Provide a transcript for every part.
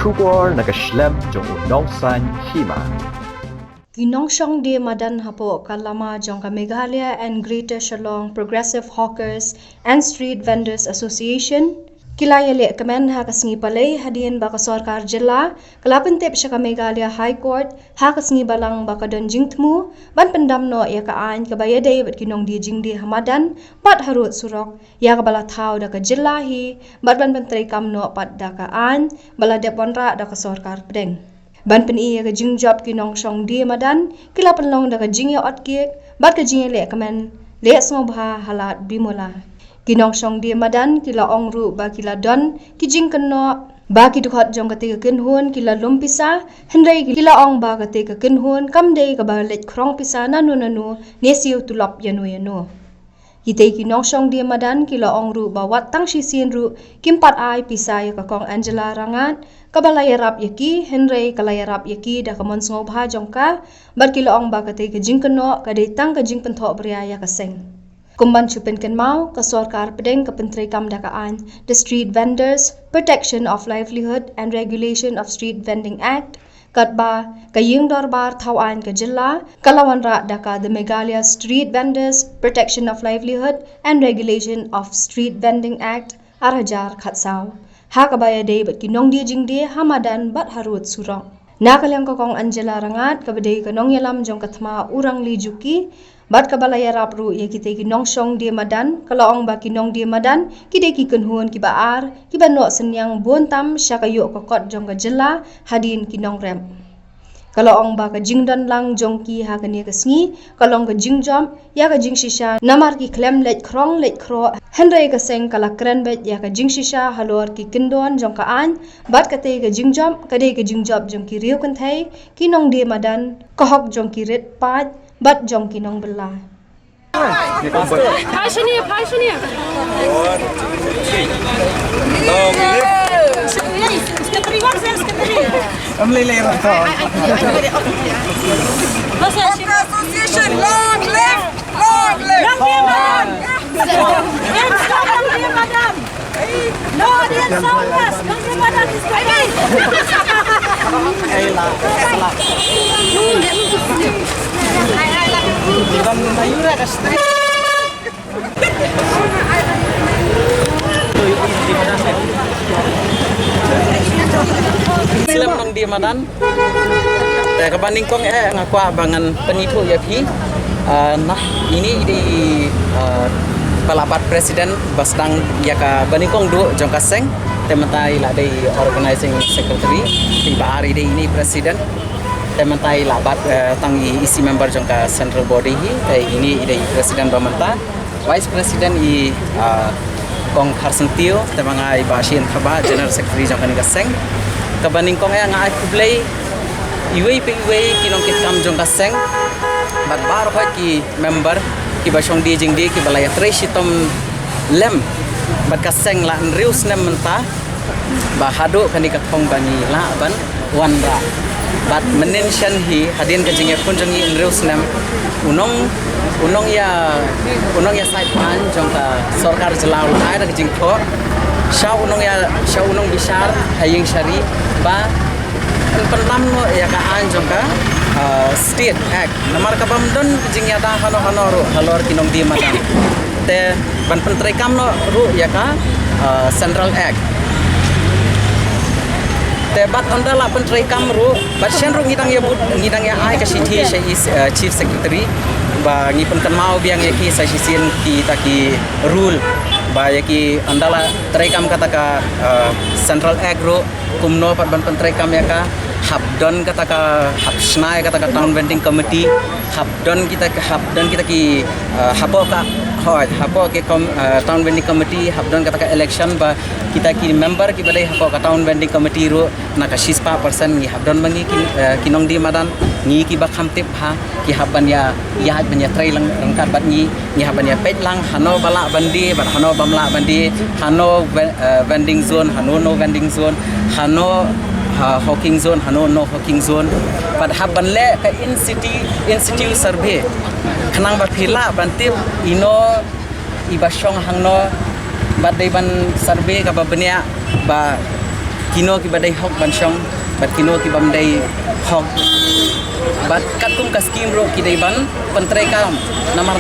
Shubor nakaslem jong unongsan hima. Ginongshong di madan hapo kalama jong ka Meghalaya and Greater Shillong Progressive Hawkers and Street Vendors Association kilaya le kamen ha kasngi palay hadin baka sarkar jilla kalapan tip siya ka Meghalaya High Court ha kasngi balang baka don jingtmu ban pendam no ya ka an ka bayaday bat kinong di jingdi hamadan bat harut surok ya ka bala thaw da ka jilla hi bat ban pentray kam no pat da ka an bala dep wanra da ka sarkar pedeng ban pen iya ka jing job kinong shong di madan kila penlong da ka jing ya otkiek bat ka jing le kamen le smo bha halat bimola kinong shong di madan kila ongru ba kila don ki jing keno ba ki dukhat jong ka te ka kinhun kila lumpisa hendai kila ong ba ka te ka kinhun kam dei ka ba let krong pisa nanu nesiu tulap yano Hitay kinong shong di madan kila ongru ba wat tang sisien ru kimpat ay pisay ka kong Angela Rangat kabalayarap yaki Henry kalayarap yaki da kamon sngop ha jongka bat kila ong ba katay ka jing keno kaday tang ka jing pentho briaya ka seng kumban chupen ken mau ka sarkar pedeng ka pentray kam da kaan the Street Vendors Protection of Livelihood and Regulation of Street Vending Act katba kaying dorbar thawan ka jilla kalawan ra daka the Meghalaya Street Vendors Protection of Livelihood and Regulation of Street Vending Act arhajar khatsaw ha kabaya day bat kinong di jingdi hamadan bat harut surong nakalyang ko kong Angela Rangat kabadey kanong yalam jong kathma urang lijuki bat kabalaya rapru ya kita kinong shong di madan kalaong ba kinong di madan kide ki kunhun ki baar ki banno senyang bontam syakayo kokot jong ka jella hadin kinong rem kalaong ba ka jingdan lang jong ki ha kani kasngi kalong ka jingjom ya ka jing shisha namar ki klem let krong let kro henry ka seng kala kren bet ya ka jing shisha halor ki kindon jong ka an bat ka te ka jingjom kade ka jingjom jong ki riu kan thai kinong di madan kahok jong ki ret pat bat jong kinong bela Passionnya Association, long live! No, audience soundless. Country madam is coming. Sila menang di madan. Kebanding kong ngakwa bangan penipu ya pi. Nah ini di pelabat presiden basdang ya ka banding kong du jongka seng. Tementai lah dari organizing secretary tiba hari ini presiden. Tementai labat tangi isi member jongka central body ini dari presiden bamanta. Vice president i kong Harsen Tio temangai basin thaba general secretary jongka ni seng. Kebanding kong ngai kublai iwei kinong kitam jong kaseng bat bar hoi ki member ki basong di jing di ki balaya treshitom lem bat kaseng la nrius nem menta ba hado kani ka thong bani la ban wanra bat mention hi hadin ka jing pun jong nrius nem unong ya side pan jong ka sarkar jalao ai da jing tho sha unong bisar haying shari ba penlam no ya ka anjong ka state act namar ka bamdon jingya da hano ro halor kinong di madam te ban pentrai kam no ru ya ka central act te bat ondala pentrai kam ru bat shen ru ngidang ya ai ka city is chief secretary ba ngi penkan mau biang ya ki sa sisin ki taki rule ba ya ki andala trekam kata ka central agro kumno pat ban trekam ya ka habdon kata ka habsnai kata ka town vending committee habdon kita ki hapo ke town vending committee habdon kata ka election ba kita ki member ki badai hapo ka town vending committee ro na ka 6% ngi habdon mangi kinong di madan ngi ki ba khamtip ha ki haban ya ban ya trai lang kat bat ngi haban ya pet lang hano bala bandi bat hano bamla bandi hano vending zone hano no vending zone hano hawking zone hano no hawking zone pad haban le ka institute survey khanang ba phila bantip ino ibashong hangno bat dei ban survey ka ba benia ba kino ki badai hok ban syong bat kino ki bamdai hok bat kat kum ka skim ro ki dai ban pentrai kam namar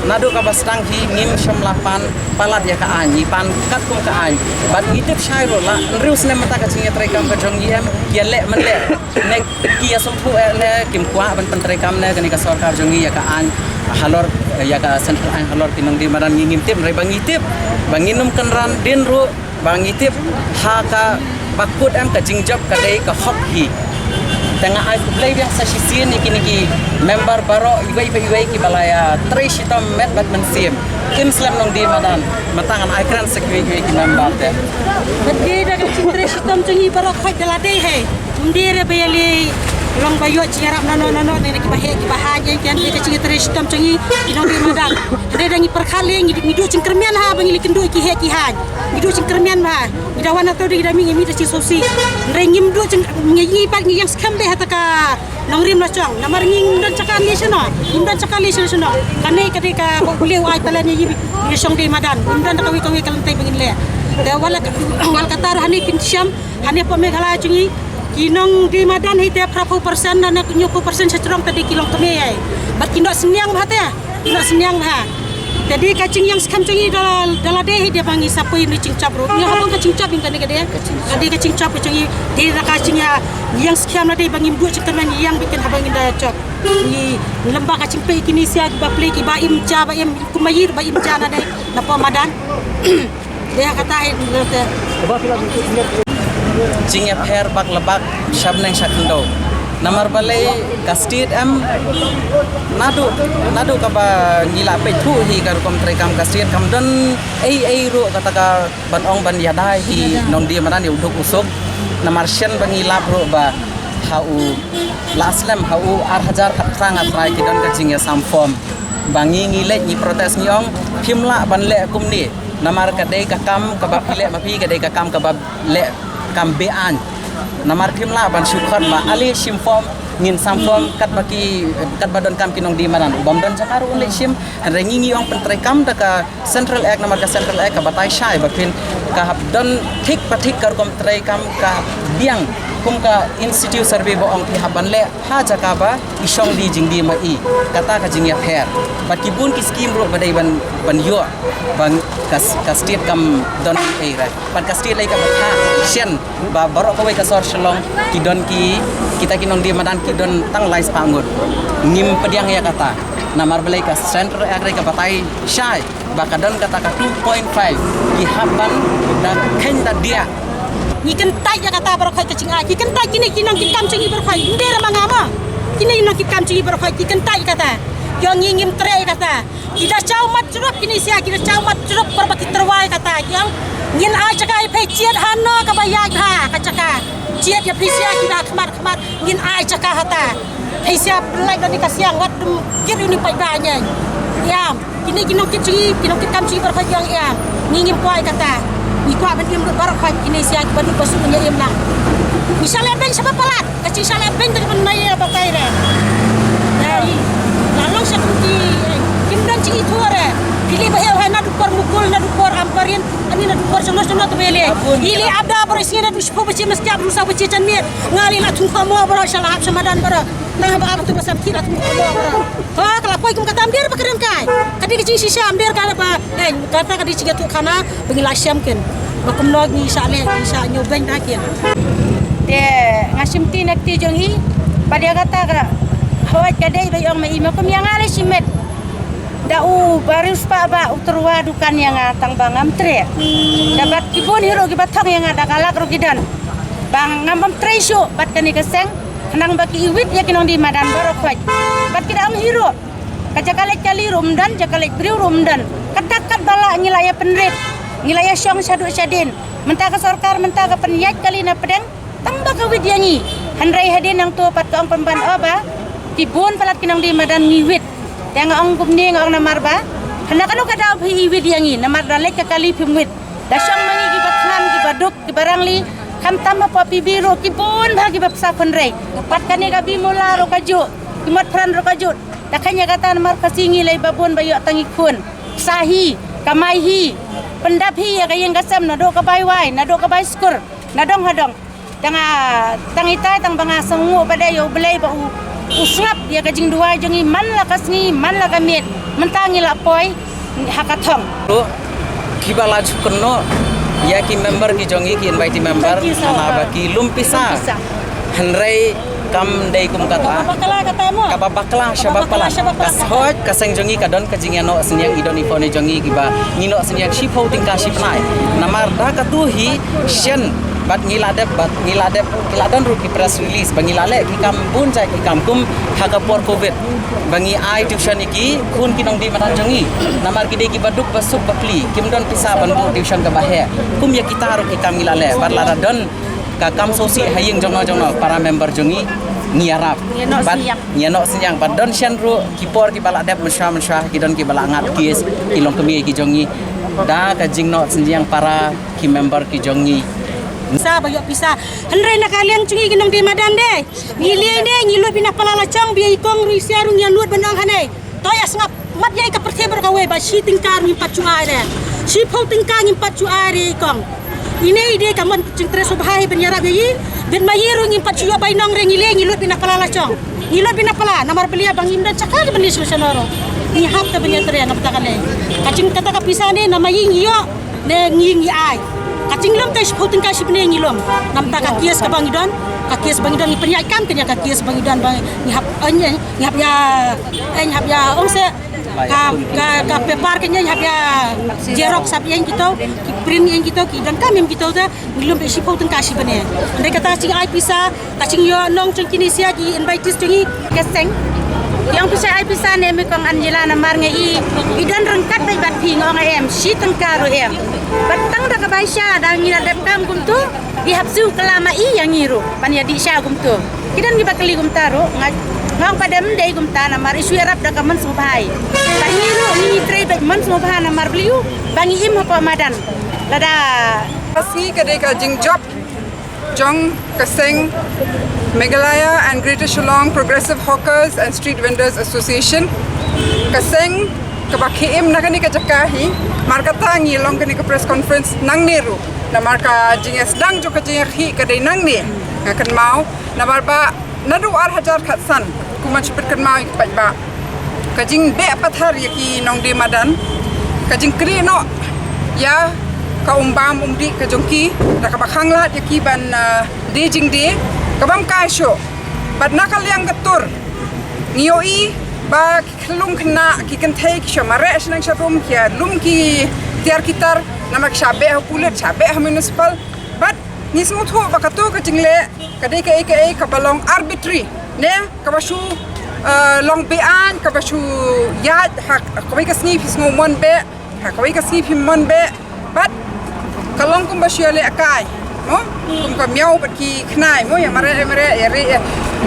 nadu ka bastang hi ngim syam lapan palat ya ka anyi pan kat kum ka anyi bat ngitip syai ro la rius ne mata ka chinge trai kam ka jong yem ya le man le ne ki ya sompu ne kim kwa ban pentrai kam ne kani ka sarkar jong ya ka an halor ya ka central an halor kinong di maran ngim tip rai bangitip banginum kenran din ro bangitip ha ka bakut am ka jingjap ka dai ka hok hi tengah ai play yang sasisian niki member baro iwai ki balaya 3 shitam met bat mensim kim slam nong di madan matangan ai kran sekwi ki member te Bagi dah kecil 3 shitam cengi baro khoi delade he mundire bayali long bayo ciarap nano ne ki bahaje kian dia kecil 3 shitam cengi inong di madan ada dangi perkhali ngidu cingkermian ha bangi likendu ki han ngidu cingkermian ha idawan atau di dami ngimi da sosi rengim du ngi pat ngi yang skam deh hataka nongrim la chong namar nging dan cakali sono imdan cakali sono kanai ketika boleh ai talanya yi song di madan imdan kawi kalantai bangin le da wal katar hani kinsyam hani pemegala cungi kinong di madan hite 40% dan 90% secerong tadi kilong teme ai bat kindo senyang bahate kindo senyang bah jadi kacing yang skam cungi dalam deh dia panggil siapa yang dicingcap bro ni habang kacingcap yang kene dia ada kacingcap cungi dia kacing yang skam lah dia panggil dua cingkaman yang bikin habang indah cop ni lembah kacing pe kini sia ba play ki ba imja ba im kumayir ba imja na deh napa madan dia kata jingya pher bak lebak shabneng shakndo namar balai kastit am nadu ka ba ngila pe thu hi kar kom trai kam kastit kam don ai ro kata ka ban ong ban yada hi nong dia manan yu duk usuk namar shen ba ngila bro ba hau laslam hau ar hajar khatrang atrai ki don ka jingya sam form bangi ngile ni protes ni ong phimla ban le kum ni namar ka dei ka kam ka ba pile ma pi ka dei ka kam ka ba le kam bean namar phimla ban syukhan ma ali simform ngin samform kat badon kam kinong di manan bam don jakaru unle sim rengi ngi ong pentrai kam da ka central ek namar ka central ek ka batai shai bakin ka hab don thik pathik kar kom trai kam ka biang kum ka institute survey bo ong ki haban le ha jaka ba isong di jingdi ma i kata ka jingya pher bat ki bun ki scheme ro badai ban yo bang ka state kam don e ra ban ka state lai ka ba shen ba baro ko wai ka sor shalong ki don ki kita kinong di madan ki don tang lais pangut ngim pediang ya kata namar belai ka center agri ka batai shai ba ka don kata ka 2.5 ki haban da ken da dia ni kentai ya kata baro khoi kacing ai kentai kini kinong kikam cengi baro khoi ndera mangama kini inong kikam cengi baro khoi kentai kata yang ngingim tre kata kita cau mat cerup kini sia kita cau mat cerup berbaki terwai kata yang ngin ai cakai pe ciat hano ka bayai ha kacaka ciat ya prisia kita khmat ngin ai caka hata pe sia belai dan dikasiang wat kir ini pai banyak ya kini kinong kikam cengi baro khoi yang ya ngingim kuai kata ni kuat ben im barak khoi kini sia ban pasu punya im lah misalnya ben sebab palat kacing salah ben dengan nai batai re dari lalong sakuti kimdan ci itore pilih bahaya hai nadu por mukul nadu por amparin ani nadu por jono tu bele ili abda berisi nadu spo beci mesti abdu sa beci canmir ngali la thung khamo baro salah samadan baro nah ba abtu basam kira thung khamo baro ha kala poi kum kata amdir bakren kai kadi kecing sisa amdir kala ba kata kadi ciga tu khana bengila syamken bakum nog ni sale isa nyoben dakian de ngasim ti nakti jonghi pada kata ka hawat kadai bayong mai makum yang ale simet dau baris pa ba uturwa dukan yang atang bangam tre dapat kibon hiro ki batang yang ada kalak rugidan bang ngambam treso bat kani keseng nang baki iwit ya kinong di madan barok faj bat kita am hiro kajakalek kali rumdan jakalek briu rumdan katakat bala ngilaya penrit ngilaya syong sadu sadin mentah ke sarkar mentah ke penyat kali na pedang tambah ke widyangi handrai hadin yang tu pat kaong pemban oba kibon palat kinong di madan ngiwit yang ang gumni ang namarba hana kanu kada phi iwit yangi namar dalek ke kali pimwit dasyang mangi ki batnan ki baduk ki barangli kam tama papi biru kibon bagi bapsa penrai pat kani gabi mula ro kaju kimat pran ro kaju dakanya kata namar kasingi lai babon bayu tangi kun sahi kamai hi pendap hi ya kayeng kasam na do kabai wai na do kabai skur na dong hadong tang itai tang banga sangu pada yo belai ba usngap ya kajing dua jongi man la kasngi man la kamit mentangi la poi hakathong Ru kibala jukunno ya ki member ki jongi ki invite member sama baki lumpisa henrei kam dei kum kata bakala kata mo kababakla syabakala kashoj kaseng jongi kadon kajing no senyang idon ifone jongi kiba ngino senyang shipho tingka shipnai namar da katuhi shen bat ngiladep kiladon ruki press release bangilale ki kam bun jai ki kam kum hagapor covid bangi ai tuition iki kun kinong di manan jongi namar ki dei ki baduk basuk bakli kimdon pisa banbu tuition ka bahe kum ya kita ru ki kam ngilale barlara don kakam sosi hayeng jono para member jongi ngiarap bat ngiano senyang bat don shen ru kipor ki bala dep mensha ki don ki bala ngat kis kilong kemi ki jongi da kajing no senyang para ki member ki jongi Sa bayo pisa henre na kalian cungi ginong di madan de ngili de ngilut pina palala chong bi ikong risia rung yan lut benang hane toy asngap mat yai ka perthe ber kawe ba shi tingkar ngim pacu are shi phau tingkar ngim pacu are ikong ini ide kaman cing tre subhai ben yarab yi ben mayi rung ngim pacu yo bai nong re ngili ngilut pina palala chong ngilut pina pala namar belia bang imdan cakal ben solusionoro ni hap ta ben yatre na patakane kacing kata ka pisane na mayi ngiyo ne ngingi ai kacing lom tais putin kasih bene ngilom nam ta kakies ka bangidon ni penyak kam kenya kakies bangidon bang ngihap ya ongse ka pepar kenya ngihap ya xerox sab yang kita ki print yang kita ki dan kami kita ta ngilom be putin kasih bene ndai kata cing ai pisa kacing yo nong cing kinisia ki invite cingi keseng yang bisa ne mi kong Angela na mar ngai idan rengkat bai bat phing ong em shi tangkaru em batang da kabai sha da ngira dep kam kum tu di hapsu kelama i yang ngiru pan ya di sha kum tu kidan gi bakali kum taru ngong padam dei kum ta na mar isu arab da kaman subhai pan ngiru ni trei bai man subha na mar bliu bangi im apa madan lada Asli kadeka jing job Jong Kaseng Meghalaya and Greater Shillong Progressive Hawkers and Street Vendors Association Kaseng kabakim nakani kajakahi markata ngilong kani ka press conference nang neru na marka jinges dang jo kajing hi kadai nang ne ngakan mau na barba nadu ar hajar khatsan kuma chupet kan mau ikpat ba kajing be pathar yaki nong de madan kajing kri no ya ka umbam umdi ka jongki da ka bakhang lat yaki ban de jing de ka bam kai sho bat nakal yang gatur nioi ba klung kena ki kan thai ki shamare asnang sharum ki lum ki tiar kitar namak shabe hukulet shabe municipal but nismut ho bakatu ka jingle ka de ka balong arbitrary ne ka basu long bean ka basu yad hak ka ka sni fis ngomon be ka ka sni fim mon be but kalong kum basu le akai no kum ka miau bat ki khnai mo ya mare ya re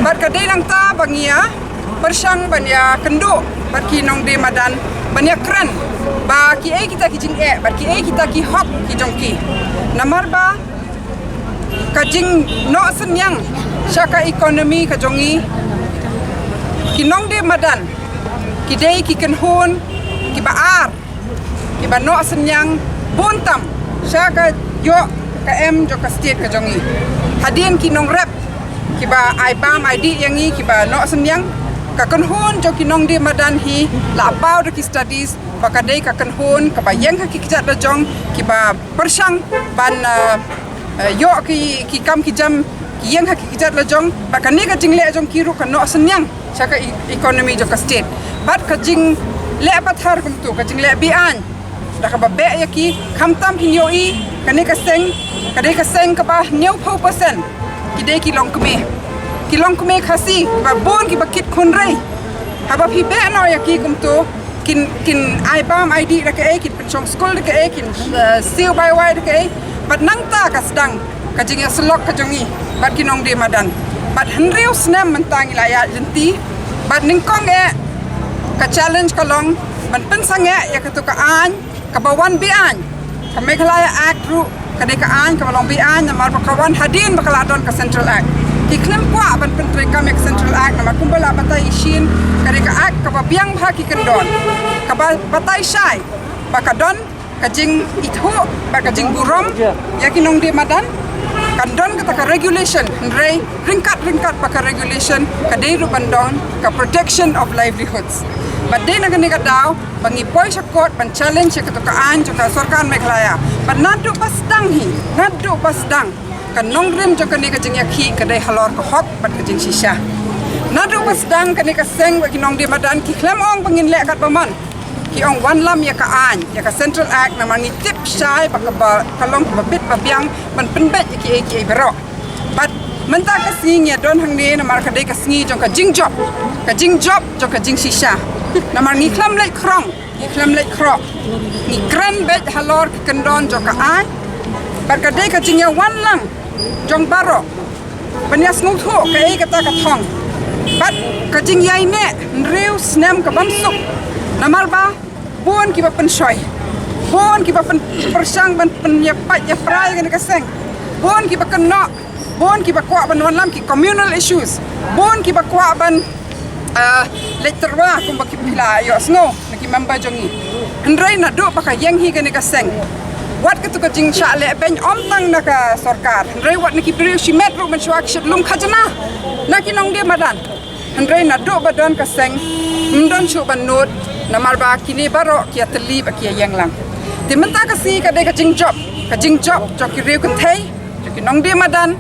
bat ka de nang ta bangia persang banya kendo baki nong de madan banya kran baki kita ki jing baki kita ki hok ki jongki namar ba kajing no senyang syaka ekonomi ka jongi ki nong de madan ki de ki kenhon ki baar ki ba no senyang bontam syaka yo ka em jo ka state ka jongi hadien ki nong rep ki ba ibam id yangi ki ba no senyang kakan hon jo kinong de madan hi la pau de ki studies bakadei kakan hon ka bayang ki kijat da jong ki ba persang ban yo ki kam ki jam ki yang ki kijat la jong bakani ka jingle jong ki ru kan no senyang saka ekonomi jo ka state bat ka jing le pathar kum tu ka jing le bi an da ka ba be ya ki kham tam hi yo i kani ka seng ka ba new % ki de ki long kme kilong kume khasi ba bon ki bakit khunrei haba phi be no ya ki kum to kin ai bam id da ke kin penchong school da ke kin siu bai wai da ke bat nang ta ka sedang ka jing slok ka jongi bat kinong de madan bat henriu snam mentang ilaya jenti bat ningkong ka challenge ka long ban pensang ya ka to ka an ka bawan bi an ka Meghalaya act ru ka de ka an ka long bi an mar ba kawan hadin bakaladon ka central act ki klem kwa ban pentre ka mek central act na kumbala batai shin ka de ka act ka biang bha ki kendon ka batai shai bakadon kajing itu bakajing burom ya kinong di madan kadon kata ka regulation rei ringkat pakai regulation kadai rupandon ka protection of livelihoods badai nagani kadau bangi poi sakot ban challenge ka kaan ka sarkar Meghalaya but nadu pasdang kan nongrim jo kani kajing yakhi kadai halor ka hok bat kajing shisha nadu pasdang kani ka seng bagi nong di madan ki klemong bangin lek kat paman ki ong wan lam ya ka an ya ka Central Act na mangi tip syai bakaba kalong babit babiang man penbet ki bero but menta ka singi don hang ni na mar ka dei ka singi jong ka jing job jong ka jing shisha na mar ni klam lek krong ni kren bet halor ki kendon jong ka an bar ka dei ka jing ya wan lang jong baro banyas ngut ho ka ei kata ka thong but ka jing yai ne riu snem ka bamsuk namal ba buon ki ba pensoi buon ki ba persang ban penyapat ya prai kan kaseng buon ki ba kena buon ki ba kwa ban lam ki communal issues buon ki ba kwa ban letterwa kum ba ki pila yo sngo naki member jongi hendrai na do ba ka yang hi kan kaseng wat ka tu ka jing sha le ben om tang na ka sarkar hendrai wat naki priu shi metro man shwak shit lum khajana naki nong dia madan hendrai na do ba don kaseng mdon chu ban not namal ba kini baro kia teli ba kia yang lang ti menta ka si ka de ka jing job jong ki riu kan thai jong ki nong dia madan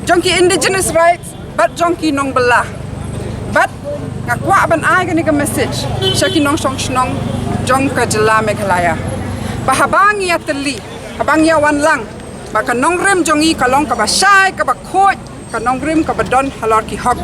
jong ki indigenous rights but jong ki nong bela but ngakwa ban ai ka ni ka message sha ki nong song shnong jong ka jela Meghalaya ba habang ya teli habang ya wan lang ba ka nong rem jong i kalong ka ba shai ka ba khoj ka nong rem ka ba don halor ki hok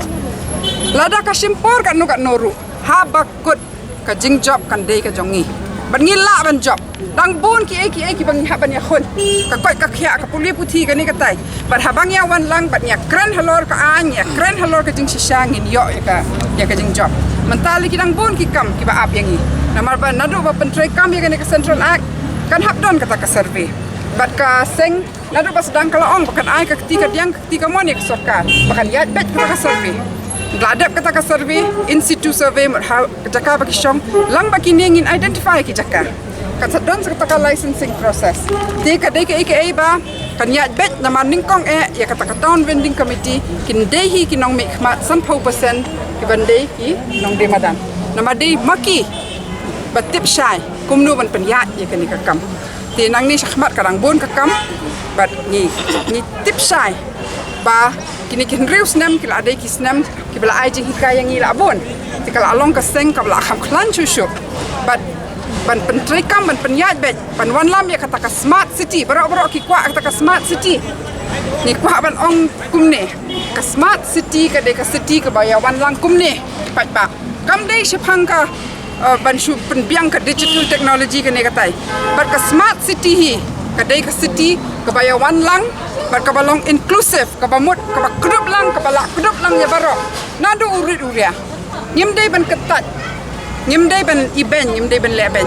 lada ka simpor ka nu ka noru ha bakut ka jing job kan dei ka jongi ban ngila ban job dang bun ki eki bang ha ban ya khon ka koi ka khia ka puli puthi ka ni ka tai bar habang ya wan lang bat nya kren halor ka an ya kren halor ka jing shisang in yo ka jing job mentali ki dang bun ki kam ki ba ap yangi namar ba nadu ba pentrei kam ya ka ni ka Central Act kan hap don kata ka survey bat ka seng nadu ba sedang kala ong bakan ai ka ketika moni ka sarkar bakan ya bet ka survey Gladap kata ka survey, in situ survey ha jaka baki syong lang baki ningin identify ki jaka. Kata don kata ka licensing process. Di ka dei ka ba kan ya bet na maningkong ya kata ka town vending committee kin dehi ki nong mikmat 100% ki bandei ki nong de madan. Nama dei maki batip syai kumnu ban penyat ya kan ka kam. Ti nang ni syahmat kadang bon ka kam bat ni tip syai ba kini kin riu snem kila adai ki snem ki bela ai jing hika yang ila bon ti kala along ka seng ka bela kham khlan chu shu but ban pentri kam ban penyat bet ban wan lam ya kata ka smart city baro ki kwa kata ka smart city ni kwa ban ong kumne ka smart city ka de ka city ka baya wan lang kumne pat ba kam dei shphang ka ban shu penbiang ka digital technology ka ne katai but ka smart city hi ka dei ka city ka baya wan lang berkabalong inclusive kabamut kabakrup lang ya baro nado uria nyimdei ban ketat nyimdei ban iben nyimdei ban leben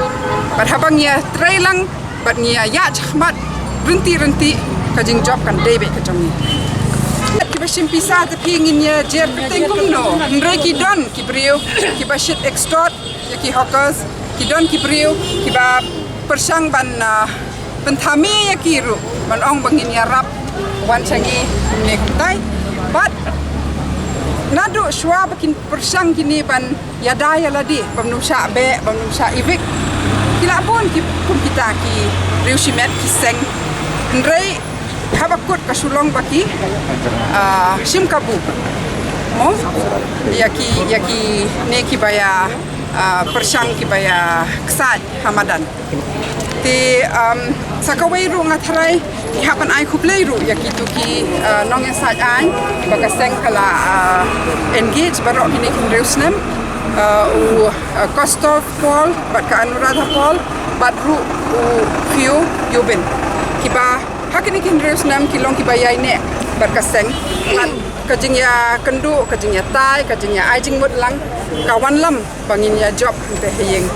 bar habang ya trai lang bat nia ya chahmat renti kajing job kan debe ka jongi ki bashim pisa te pingin ya jer peteng kumno ndre ki don ki brio ki bashit extort ya ki hawkers ki don ki brio ki ba persang ban penthami ya kiru ban ong bangin ya rap wan changi ne kumtai but nadu shwa bakin persang kini ban yada ya ladi bamnu sha ivik kila pun ki kum kita ki riusimet ki seng ndrei habakut kasulong baki sim kabu mo yaki ne ki baya persang ki baya ksat hamadan ti sakawai ru ngatharai hapan ai khuplei ru yakitu ki nong esaj an bakaseng kala engage barok kini kin reusnem u Kostov Paul bat ka Anuradha Paul bat ru u Fiu Yubin kiba hakini kin reusnem kilong kiba yai ne bakaseng kan kajing ya kendu kajing ya tai kajing ya ajing mut lang kawan lam bangin ya job te heyeng